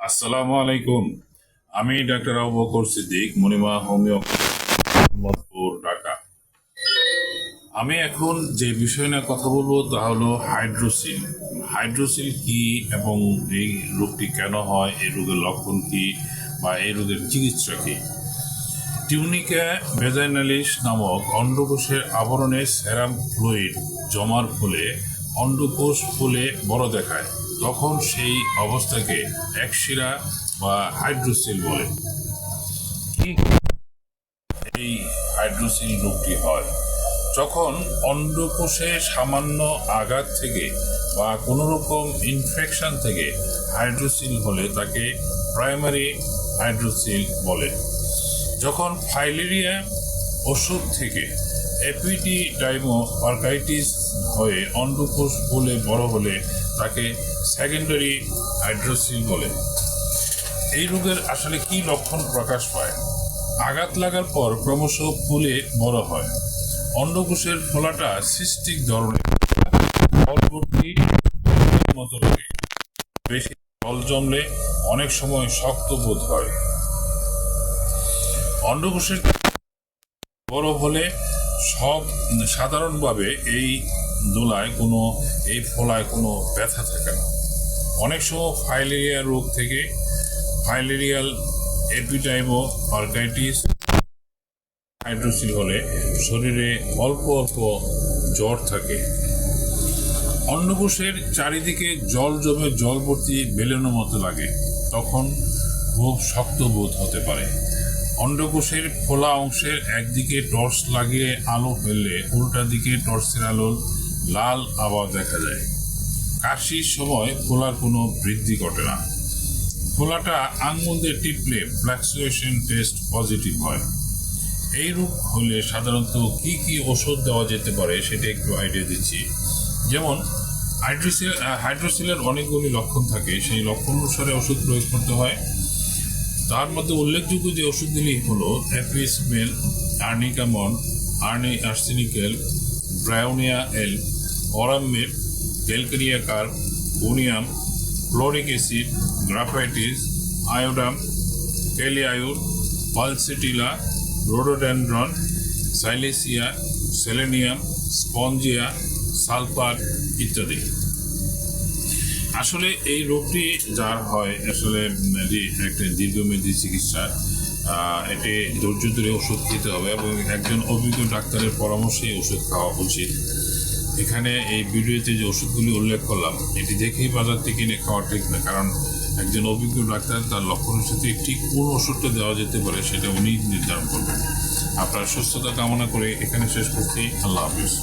আসসালামু আলাইকুম। আমি ডাক্তার আবু বকর সিদ্দিক, মনিমা হোমিও, মোহাম্মদপুর, ঢাকা। আমি এখন যে বিষয় নিয়ে কথা বলবো তা হলো হাইড্রোসিল। হাইড্রোসিল কি এবং এই রোগটি কেন হয়, এই রোগের লক্ষণ কি বা এই রোগের চিকিৎসা কি? টিউনিকা ভেজাইনালিস নামক অন্ডকোষের আবরণে সেরাম ফ্লুইড জমার ফলে অন্ডকোষ ফুলে বড় দেখায়। তখন সেই অবস্থাকে একশিরা বা হাইড্রোসিল বলে। কি এই হাইড্রোসিল রোগটি হয়? যখন অন্ডকোষে সামান্য আঘাত থেকে বা কোনো রকম ইনফেকশন থেকে হাইড্রোসিল হলে তাকে প্রাইমারি হাইড্রোসিল বলে। যখন ফাইলেরিয়া ওষুধ থেকে এপিডিডাইমোপারকাইটিস হয়ে অন্ডকোষ ফুলে বড় হলে তাকে সেকেন্ডারি হাইড্রোসিল বলে। এই রোগের আসলে কি লক্ষণ প্রকাশ পায়? আঘাত লাগার পর ক্রমশ ফুলে বড় হয়। অন্ডকোষের ফোলাটা সিস্টিক ধরনের, ফলভর্তি মতো লাগে। বেশি জল জমলে অনেক সময় শক্ত বোধ হয়। অন্ডকোষের বড় হলে সাধারণভাবে এই ফোলায় কোনো ব্যথা থাকে না। অনেক সময় ফাইলেরিয়া রোগ থেকে ফাইলেরিয়াল এপিডাইমোপারকাইটিস হাইড্রোসিল হলে শরীরে অল্প অল্প জ্বর থাকে। অন্ডকোষের চারিদিকে জল জমে জল ভর্তি বেলুনের মতো লাগে, তখন খুব শক্ত বোধ হতে পারে। অন্ডকোষের খোলা অংশের একদিকে টর্চ লাগিয়ে আলো ফেললে উল্টা দিকে টর্চের আলো লাল আবার দেখা যায়। কাশির সময় ফোলার কোনো বৃদ্ধি ঘটে না। ফোলাটা আঙুল দিয়ে টিপলে ফ্লাকচুয়েশন টেস্ট পজিটিভ হয়। এই রোগ হলে সাধারণত কি কি ওষুধ দেওয়া যেতে পারে সেটা একটু আইডিয়া দিচ্ছি। যেমন হাইড্রোসিলের অনেকগুলি লক্ষণ থাকে, সেই লক্ষণ অনুসারে ওষুধ প্রয়োগ করতে হয়। তার মধ্যে উল্লেখযোগ্য যে ওষুধগুলি হলো অ্যাপিসমেল, আর্নিকামন, আর্সেনিকেল, ব্রায়োনিয়া এল, অরামের, ক্যালকেরিয়া কার্ব, বোনিয়াম, ক্লোরিক অ্যাসিড, গ্রাফাইটিস, আয়োডাম, ক্যালিআয়ুর, pulsatilla, rhododendron, silicea, selenium, spongia, sulphur ইত্যাদি। আসলে এই রোগটি যার হয় আসলে একটা দীর্ঘমেয়াদী চিকিৎসা। এটি ধৈর্য ধরে ওষুধ খেতে হবে এবং একজন অভিজ্ঞ ডাক্তারের পরামর্শে ওষুধ খাওয়া উচিত। এখানে এই ভিডিওতে যে ওষুধগুলি উল্লেখ করলাম এটি দেখেই বাজার থেকে কিনে খাওয়া ঠিক না, কারণ একজন অভিজ্ঞ ডাক্তার তার লক্ষণের সাথে ঠিক কোন ওষুধটা দেওয়া যেতে পারে সেটা উনি নির্ধারণ করবেন। আপনার সুস্থতা কামনা করে এখানে শেষ করছি। আল্লাহ হাফিজ।